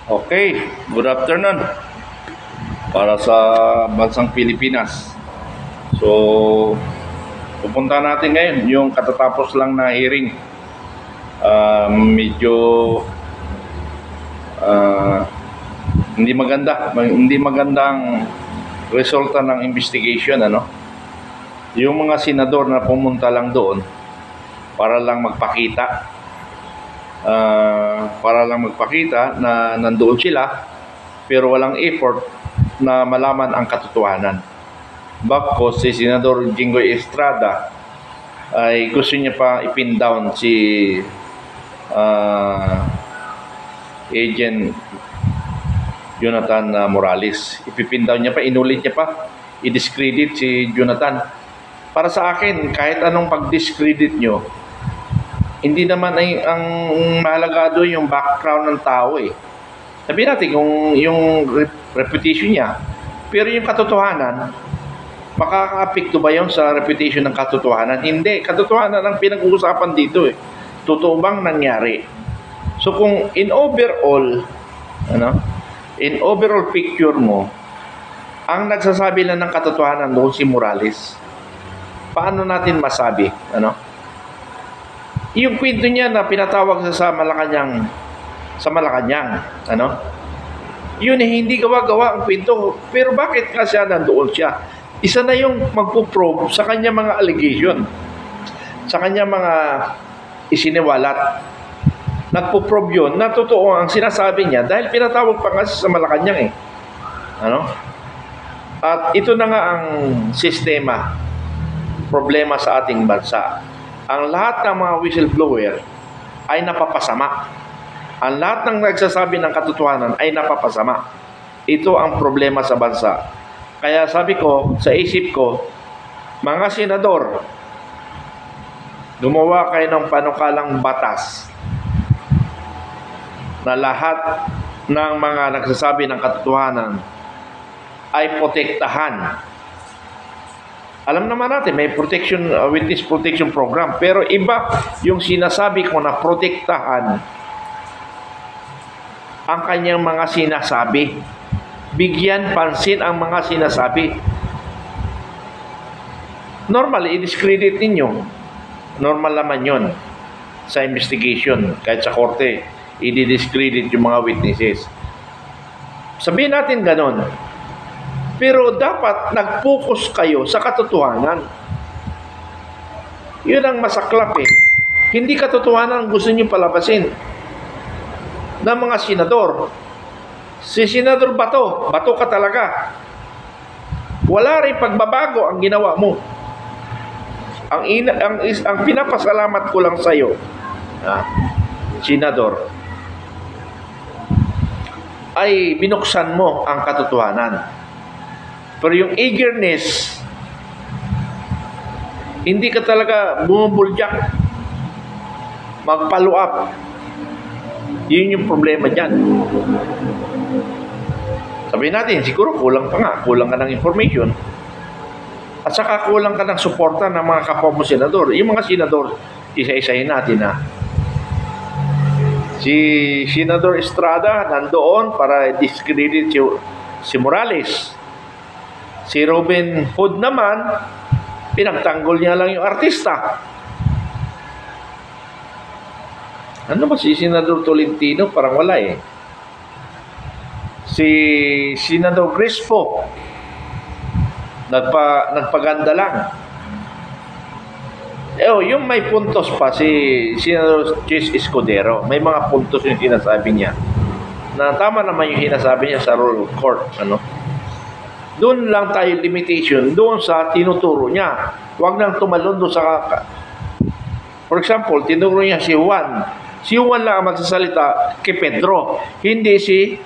Okay, good afternoon para sa bansang Pilipinas. So, pupunta natin ngayon yung katatapos lang na hearing. Medyo ah, hindi magandang resulta ng investigation, ano? Yung mga senador na pumunta lang doon para lang magpakita, na nandoon sila pero walang effort na malaman ang katotohanan. Bakos si Senador Jinggoy Estrada ay gusto niya pa ipin down si ah, Agent Jonathan Morales. Ipipin down niya pa, inulit niya pa, i-discredit si Jonathan. Para sa akin, kahit anong pag-discredit nyo, hindi naman ay ang mahalaga doon yung background ng tao eh. Sabihin natin kung yung reputation niya, pero yung katotohanan, makaka-apekto ba yun sa reputation ng katotohanan? Hindi. Katotohanan ang pinag-uusapan dito eh. Totoo bang nangyari? So kung in overall picture mo, ang nagsasabi lang ng katotohanan doon si Morales, paano natin masabi? Yung kwento niya na pinatawag sa Malacanang, yun eh, hindi gawa-gawa ang kwento. Pero bakit nga siya nandoon siya? Isa na yung magpo-probe sa kanya mga allegation, sa kanya mga isiniwalat. Nagpo-probe yun na totoo ang sinasabi niya dahil pinatawag pa nga sa Malacanang eh. At ito na nga ang sistema, problema sa ating bansa. Ang lahat ng mga whistleblower ay napapasama. Ang lahat ng nagsasabi ng katotohanan ay napapasama. Ito ang problema sa bansa. Kaya sabi ko, sa isip ko, mga senador, gumawa kayo ng panukalang batas na lahat ng mga nagsasabi ng katotohanan ay protektahan. Alam naman natin, may witness protection program. Pero iba yung sinasabi ko na protektahan ang kanyang mga sinasabi. Bigyan pansin ang mga sinasabi. Normal, i-discredit ninyo. Normal naman yun sa investigation. Kahit sa korte, i-discredit yung mga witnesses. Sabihin natin ganon. Pero dapat nag-focus kayo sa katotohanan. Yun ang masaklap eh. Hindi katotohanan ang gusto nyo palabasin ng mga senador. Si Senador Bato ka talaga. Wala rin pagbabago ang ginawa mo. Ang pinapasalamat ko lang sa iyo, Senador, ay binuksan mo ang katotohanan. Pero yung eagerness, hindi ka talaga bumubulyak, mag-follow up. Yun yung problema dyan. Sabihin natin, siguro kulang ka ng information. At saka kulang ka ng suporta ng mga kapwa mo senador. Yung mga senador, isa-isahin natin Si Senador Estrada nandoon para discredit si Morales. Si Robin Hood naman, pinagtanggol niya lang yung artista. Ano ba si Senador Tolentino? Parang wala eh. Si Senador Crispo, nagpaganda lang. Yung may puntos pa, si Senador Chis Escudero, may mga puntos yung sinasabi niya. Na tama naman yung sinasabi niya sa rule of court. Doon lang tayo limitation, doon sa tinuturo niya. Huwag nang tumalon doon sa For example, tinuro niya si Juan. Si Juan lang ang magsasalita kay Pedro. Hindi si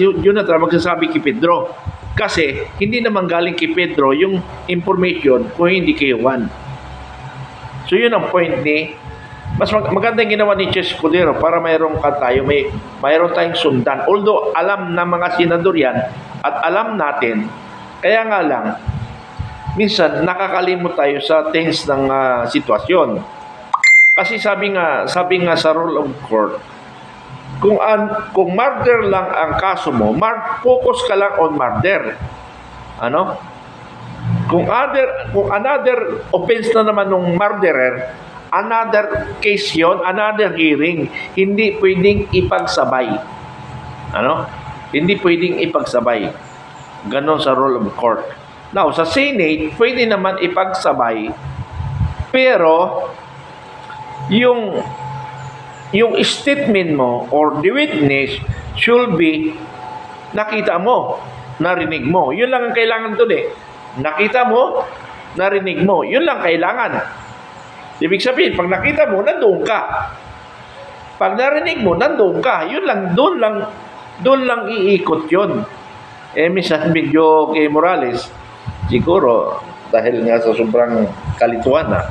Jonathan magsasabi kay Pedro. Kasi hindi naman galing kay Pedro yung information kung hindi kay Juan. So yun ang point ni mas maganda yung ginawa ni Chis Escudero para mayroon tayong sundan. Although alam ng mga senador yan at alam natin, kaya nga lang, minsan nakakalimot tayo sa tense ng sitwasyon. Kasi sabi nga sa rule of court, Kung murder lang ang kaso mo, focus ka lang on murder. Ano? Kung another offense na naman ng murderer, another case yon, another hearing, hindi pwedeng ipagsabay. Ano? Hindi pwedeng ipagsabay. Ganon sa rule of court. Now, sa Senate, pwede naman ipagsabay, pero yung statement mo or the witness should be nakita mo, narinig mo. Yun lang ang kailangan doon eh. Nakita mo, narinig mo. Yun lang kailangan. Ibig sabihin, pag nakita mo, nandoon ka. Pag narinig mo, nandoon ka. Yun lang, doon lang iikot yun. Minsan medyo kay Morales, siguro, dahil nga sa sobrang kalituan na,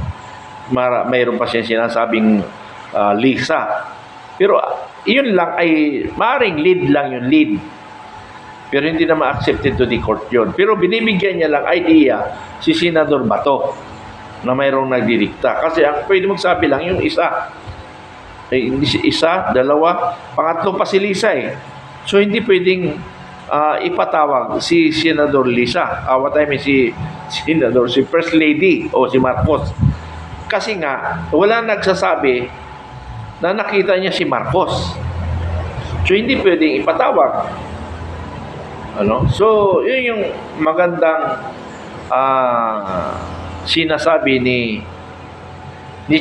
mayroon pa siya sinasabing Lisa. Pero yun lang ay maaaring lead lang yung lead. Pero hindi na ma-accepted to the court yun. Pero binibigyan niya lang idea si Senador Bato na mayroong nagdidikta. Kasi ang pwede magsabi lang yung isa. Isa, dalawa, pangatlo pa si Lisa eh. So hindi pwedeng ipatawag si Senador Lisa. What I mean si First Lady o si Marcos. Kasi nga, wala nagsasabi na nakita niya si Marcos. So hindi pwedeng ipatawag. Ano? So, yun yung magandang sinasabi ni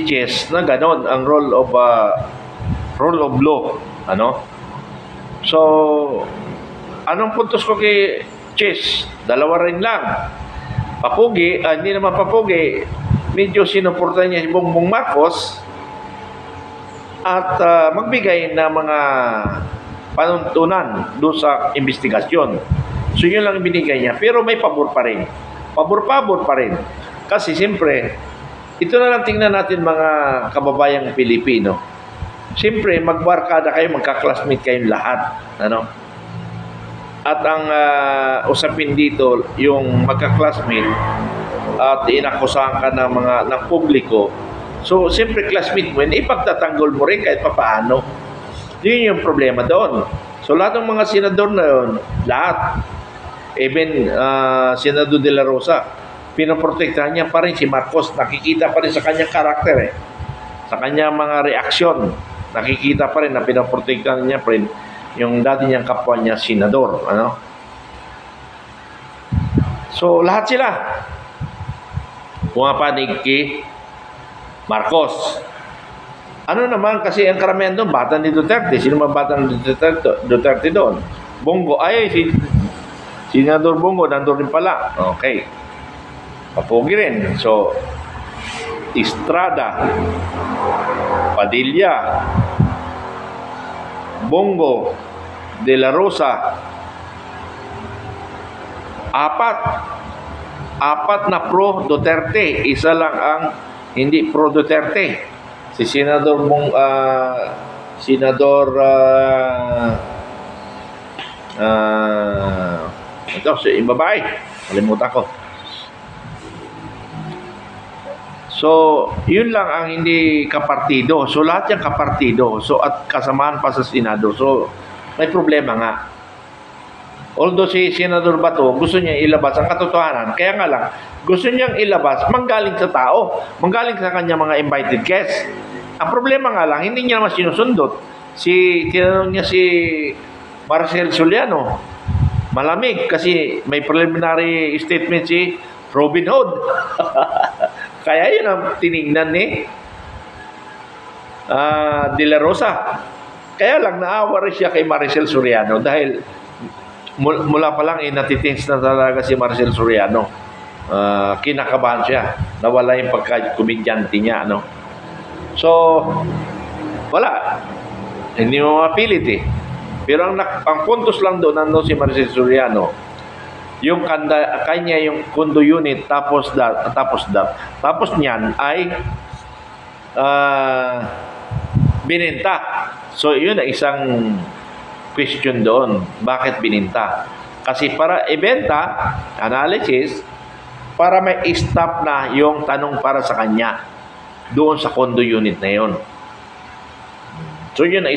Chess na ganon ang rule of law. Ano? So, anong puntos ko kay Chess? Dalawa rin lang. Papugi, hindi naman papugi, medyo sinuportan niya si Bongbong Marcos at magbigay ng mga panuntunan doon sa investigasyon. So yun lang binigay niya. Pero may pabor pa rin. Pabor-pabor pa rin. Kasi siyempre, ito na lang tingnan natin mga kababayang Pilipino. Siyempre, magbarkada kayo, magka-classmate kayong lahat. Ano? At ang usapin dito, yung magka-classmate at inakusahan ka ng publiko. So, siyempre, classmate mo, ipagtatanggol mo rin kahit papaano. Yun yung problema doon. So, lahat ng mga senador na yun, lahat, even Senador De La Rosa, pinoprotektahan niya pa rin si Marcos. Nakikita pa rin sa kanyang karakter eh. Sa kanyang mga reaksyon, nakikita pa rin na pinoprotektahan niya pa rin yung dati niyang kapwa niya, senador. Ano? So, lahat sila pumapanig kay Marcos. Ano naman, kasi ang karamihan doon, bata ni Duterte. Sino ba bata ni Duterte doon? Bongo. Ay, si Senador Bongo, nandun rin pala. Okay. Papugi rin. So, Estrada, Padilla, Bongo, De La Rosa, apat na pro Duterte. Isa lang ang hindi pro Duterte. Si Senador ito, si babae. Kalimutan ko. So, yun lang ang hindi kapartido. So, lahat yung kapartido. So, at kasamaan pa sa Senado. So, may problema nga. Although si Senador Bato gusto niya ilabas ang katotohanan, kaya nga lang, gusto niyang ilabas manggaling sa tao, manggaling sa kanya mga invited guests. Ang problema nga lang, hindi niya naman sinusundot. Tinanong niya si Marcel Soliano, malamig kasi may preliminary statement si Robin Hood. Kaya yun ang tinignan ni De La Rosa. Kaya lang naawa rin siya kay Maricel Soriano dahil mula pa lang natitins na talaga si Maricel Soriano. Kinakabahan siya. Nawala yung pagka-komedyante niya. No? So, wala. Hindi mo mapilit eh. Pero ang puntos lang doon, nandun si Maricel Soriano. Yung kanya yung condo unit, tapos niyan ay bininta. So, yun ang isang question doon. Bakit bininta? Kasi para ibenta, analysis, para may stop na yung tanong para sa kanya doon sa condo unit na yun. So, yun ang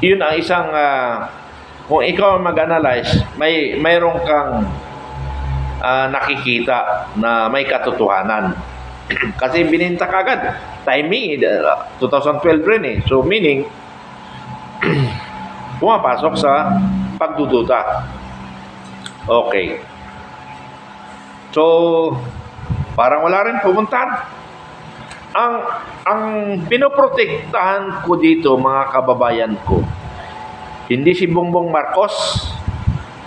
yun ang isang kung ikaw mag-analyze, mayroon kang nakikita na may katotohanan. Kasi bininta kagad. Timing, 2012 rin eh. So meaning, pumapasok sa pagdududa. Okay. So, parang wala rin pumuntahan. Ang pinoprotektahan ko dito, mga kababayan ko, hindi si Bongbong Marcos,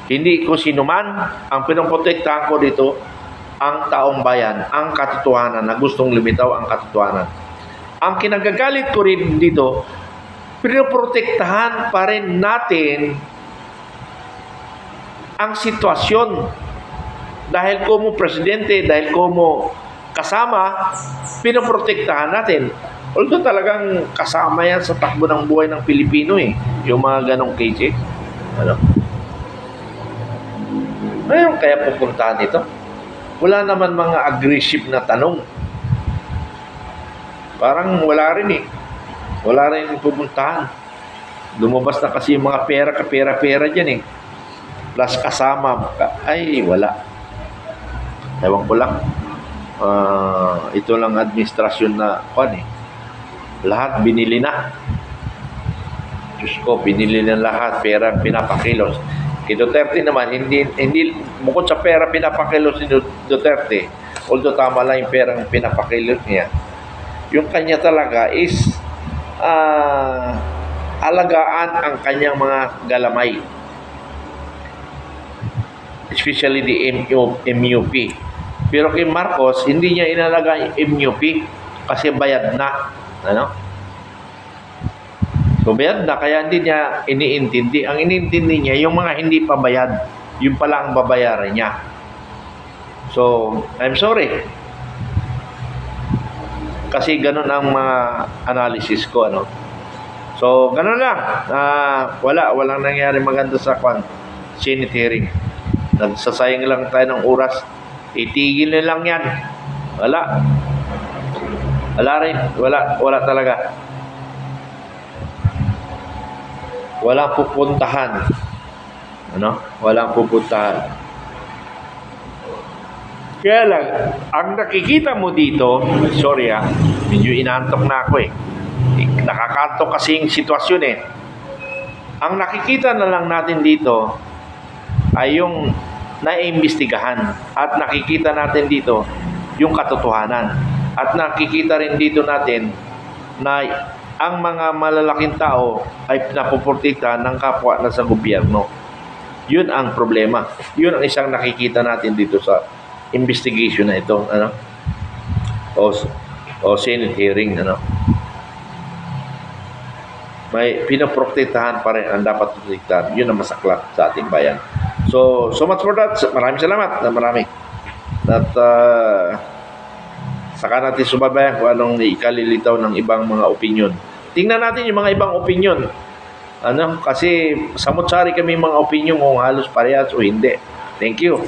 hindi ko sinuman. Ang pinoprotektahan ko dito, ang taong bayan, ang katotohanan na gustong lumitaw ang katotohanan. Ang kinagagalit ko rin dito, pinoprotektahan pa rin natin ang sitwasyon. Dahil como presidente, dahil como kasama, pinoprotektahan natin. Although talagang kasama yan sa takbo ng buhay ng Pilipino eh. Yung mga ganong case eh. Ano? Ngayon kaya pupuntahan ito? Wala naman mga aggressive na tanong. Parang wala rin eh. Wala rin pupuntahan. Lumabas na kasi yung mga pera dyan eh. Plus kasama. Ay, wala. Ewan ko lang. Ito lang administrasyon na eh. Lahat binili na. Diyos ko, binili na lahat. Pera pinapakilos. Kay Duterte naman, hindi bukod sa pera pinapakilos ni Duterte, although tama lang yung perang pinapakilos niya, yung kanya talaga is alagaan ang kanyang mga galamay. Especially the MUP. Pero kay Marcos, hindi niya inalaga yung MUP kasi bayad na. Ano? So bayad na, kaya hindi niya iniintindi. Ang iniintindi niya, yung mga hindi pa bayad, yung pala ang babayaran niya. So, I'm sorry. Kasi ganun ang mga analysis ko, ano. So, ganun lang. Walang nangyari maganda sa Senate hearing. Nagsasayang lang tayo ng oras. Itigil na lang yan. Wala. Wala rin. Wala talaga. Walang pupuntahan. Ano? Walang pupuntahan. Kaya lang, ang nakikita mo dito, sorry medyo inantok na ako eh. Nakakantok kasi yung sitwasyon eh. Ang nakikita na lang natin dito ay yung naiimbestigahan. At nakikita natin dito yung katotohanan. At nakikita rin dito natin na ang mga malalaking tao ay napoprotektahan ng kapwa na sa gobyerno. Yun ang problema. Yun ang isang nakikita natin dito sa investigation na ito, ano? O Senate hearing, ano? May pinoprotektahan pa rin ang dapat protektahan. Yun ang masaklap sa ating bayan. So much for that. Maraming salamat na marami. At saka natin subabayan kung anong ikalilitaw ng ibang mga opinion. Tingnan natin yung mga ibang opinion. Ano? Kasi samot-sari kami mga opinion kung halos parehas o hindi. Thank you.